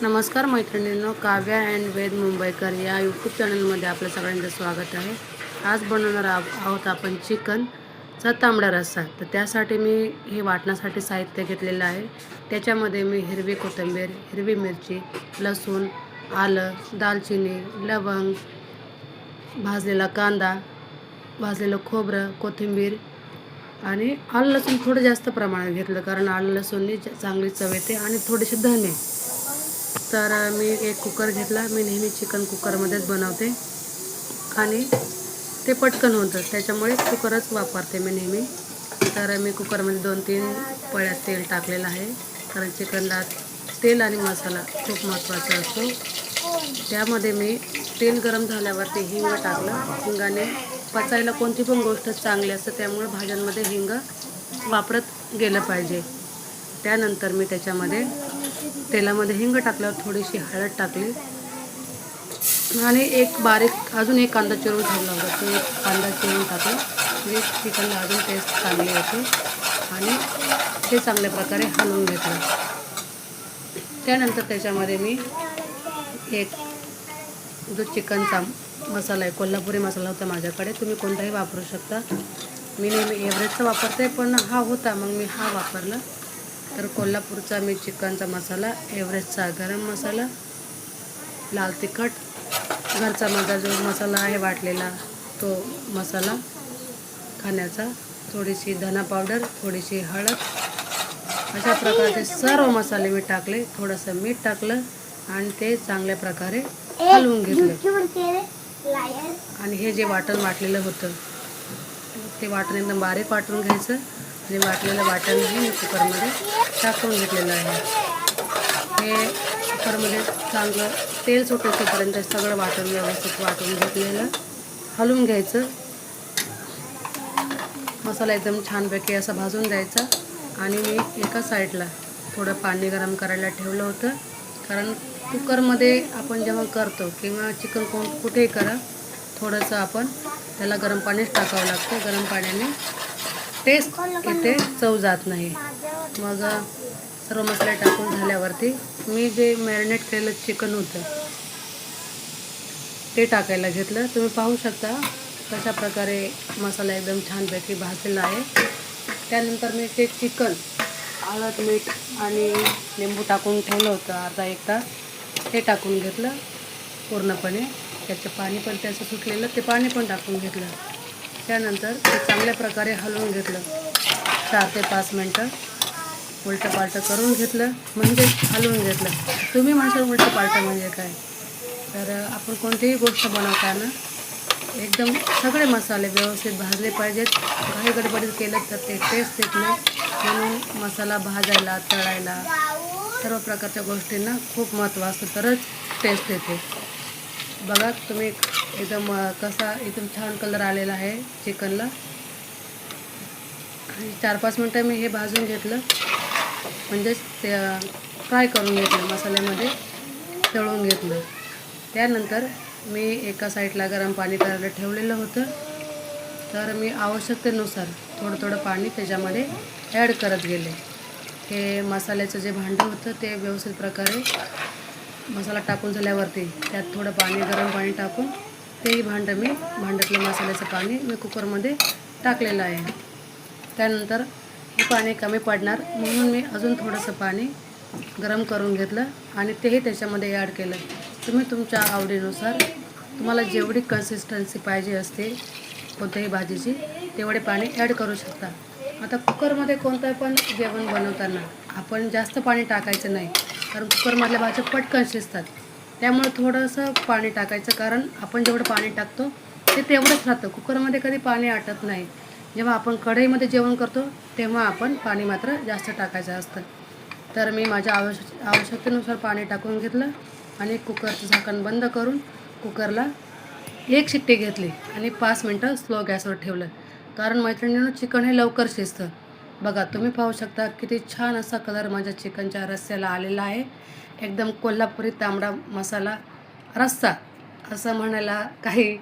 नमस्कार मैत्रिणींनो, काव्या अँड वेद मुंबईकर या यूट्यूब चॅनलमध्ये आपलं सगळ्यांचं स्वागत आहे. आज बनवणार आहोत आपण चिकनचा तांबडा रस्सा. तर त्यासाठी मी हे वाटण्यासाठी साहित्य घेतलेलं आहे. त्याच्यामध्ये मी हिरवी कोथिंबीर, हिरवी मिरची, लसूण, आलं, दालचिनी, लवंग, भाजलेला कांदा, भाजलेलं खोबरं, कोथिंबीर आणि आलं लसूण थोडं जास्त प्रमाणात घेतलं, कारण आलं लसूणनी चांगली चव येते. आणि थोडेसे धने. तर मी एक कुकर घेतला. मी नेहमी चिकन कुकरमध्येच बनवते आणि ते पटकन होतं, त्याच्यामुळे कुकरच वापरते मी नेहमी. तर मी कुकरमध्ये 2-3 पळ्या तेल टाकलेलं आहे, कारण चिकनला तेल आणि मसाला खूप महत्त्वाचा असतो. त्यामध्ये मी तेल गरम झाल्यावरती हिंग टाकलं. हिंगाने पचायला कोणती पण गोष्ट चांगली असते, त्यामुळे भाज्यांमध्ये हिंग वापरत गेलं पाहिजे. त्यानंतर मी त्याच्यामध्ये तेलामध्ये हिंग टाकल्यावर थोडीशी हळद टाकली आणि अजून एक कांदा चिरून ठेवला होता, तो एक कांदा चिरून टाकला. म्हणजे चिकनला अजून टेस्ट चांगली येते. आणि ते चांगल्या प्रकारे हलवून घेतलं. त्यानंतर त्याच्यामध्ये मी एक जो चिकनचा मसाला आहे, कोल्हापुरी मसाला होता माझ्याकडे, तुम्ही कोणताही वापरू शकता. मी नेहमी एव्हरेजचा वापरते, पण हा होता मग मी हा वापरला. तर कोल्हापूरचा मी चिकनचा मसाला, एव्हरेजचा गरम मसाला, लाल तिखट, घरचा माझा जो मसाला आहे वाटलेला तो मसाला खाण्याचा, थोडीशी धना पावडर, थोडीशी हळद, अशा प्रकारचे सर्व मसाले मी टाकले. थोडंसं मीठ टाकलं आणि ते चांगल्या प्रकारे हलवून घेतलं. आणि हे जे वाटण वाटलेलं होतं ते वाटण एकदम बारीक वाटून घ्यायचं. जे वाटलेलं वाटण हे मी कुकरमध्ये टाकून घेतलेलं आहे. हे कुकरमध्ये चांगलं तेल सुटेपर्यंत सगळं वाटण व्यवस्थित वाटून घेतलेलं, हलवून घ्यायचं. मसाला एकदम छानपैकी असा भाजून द्यायचा. आणि मी एका साईडला थोडं पाणी गरम करायला ठेवलं होतं, कारण कुकरमध्ये आपण जेव्हा करतो किंवा चिकन कुठेही करा, थोडंसं आपण त्याला गरम पाणीच टाकावं लागतं. गरम पाण्याने टेस्ट येते, चव जात नाही. मग सर्व मसाले टाकून झाल्यावरती मी जे मॅरिनेट केलेलं चिकन होतं ते टाकायला घेतलं. तुम्ही पाहू शकता कशा प्रकारे मसाला एकदम छानपैकी भाजलेला आहे. त्यानंतर मी ते चिकन हळद, मीठ आणि लिंबू टाकून ठेवलं होतं अर्धा 1 तास, ते टाकून घेतलं पूर्णपणे. त्याचं पाणी पण त्याचं सुटलेलं, ते पाणी पण टाकून घेतलं. त्यानंतर ते चांगल्या प्रकारे हलवून घेतलं. 4 ते 5 मिनटं उलटं पालटं करून घेतलं, म्हणजे हलवून घेतलं. तुम्ही म्हणशाल उलटं पालटं म्हणजे काय? तर आपण कोणतीही गोष्ट बनवताना एकदम सगळे मसाले व्यवस्थित भाजले पाहिजेत. काही गडबडीत केलं तर ते टेस्ट येत नाही. म्हणून मसाला भाजायला, तळायला, सर्व प्रकारच्या गोष्टींना खूप महत्त्व असतं, तरच टेस्ट येते. बघा तुम्ही एकदम कसा एकदम छान कलर आलेला आहे चिकनला. आणि 4-5 मिनटं मी हे भाजून घेतलं, म्हणजेच ते फ्राय करून घेतलं, मसाल्यामध्ये तळून घेतलं. त्यानंतर मी एका साईडला गरम पाणी करायला ठेवलेलं होतं, तर मी आवश्यकतेनुसार थोडं पाणी त्याच्यामध्ये ॲड करत गेले. हे मसाल्याचं जे भांडं होतं ते व्यवस्थित प्रकारे मसाला टाकून झाल्यावरती त्यात थोडं पाणी, गरम पाणी टाकून तेही भांड्यातलं मसाल्याचं पाणी मी कुकरमध्ये टाकलेलं आहे. त्यानंतर हे पाणी कमी पडणार म्हणून मी अजून थोडंसं पाणी गरम करून घेतलं आणि तेही त्याच्यामध्ये ॲड केलं. तुम्ही तुमच्या आवडीनुसार तुम्हाला जेवढी कन्सिस्टन्सी पाहिजे असते कोणत्याही भाजीची, तेवढे पाणी ॲड करू शकता. आता कुकरमध्ये कोणतं पण जेवण बनवताना आपण जास्त पाणी टाकायचं नाही, कारण कुकरमधल्या भाज्या पटकन शिजतात. त्यामुळे थोडंसं पाणी टाकायचं, कारण आपण जेवढं पाणी टाकतो ते तेवढंच राहतं. कुकरमध्ये कधी पाणी आटत नाही. जेव्हा आपण कढईमध्ये जेवण करतो तेव्हा आपण पाणी मात्र जास्त टाकायचं असतं. तर मी माझ्या आवश्यकतेनुसार पाणी टाकून घेतलं आणि कुकरचं झाकण बंद करून कुकरला 1 शिट्टी घेतली आणि 5 मिनटं स्लो गॅसवर ठेवलं, कारण मैत्रिणींनो चिकन हे लवकर शिजतं. बघा तुम्ही पाहू शकता किती छान असा कलर माझ्या चिकनच्या रस्स्याला आलेला आहे. एकदम कोल्हापुरी तांबडा मसाला रस्सा असं म्हणायला काही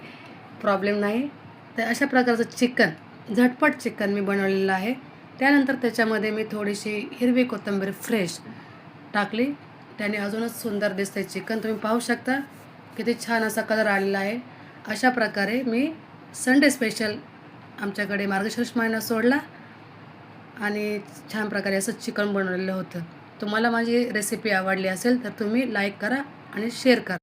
प्रॉब्लेम नाही. तर अशा प्रकारचं झटपट चिकन मी बनवलेलं आहे. त्यानंतर त्याच्यामध्ये मी थोडीशी हिरवी कोथिंबीर फ्रेश टाकली. त्याने अजूनच सुंदर दिसते चिकन. तुम्ही पाहू शकता किती छान असा कलर आलेला आहे. अशा प्रकारे मी संडे स्पेशल आमच्याकडे मार्गशीर्ष महिना सोडला आणि छान प्रकारे असं चिकन बनवलेलं होतं. तुम्हाला माझी रेसिपी आवडली असेल तर तुम्ही लाईक करा आणि शेअर करा.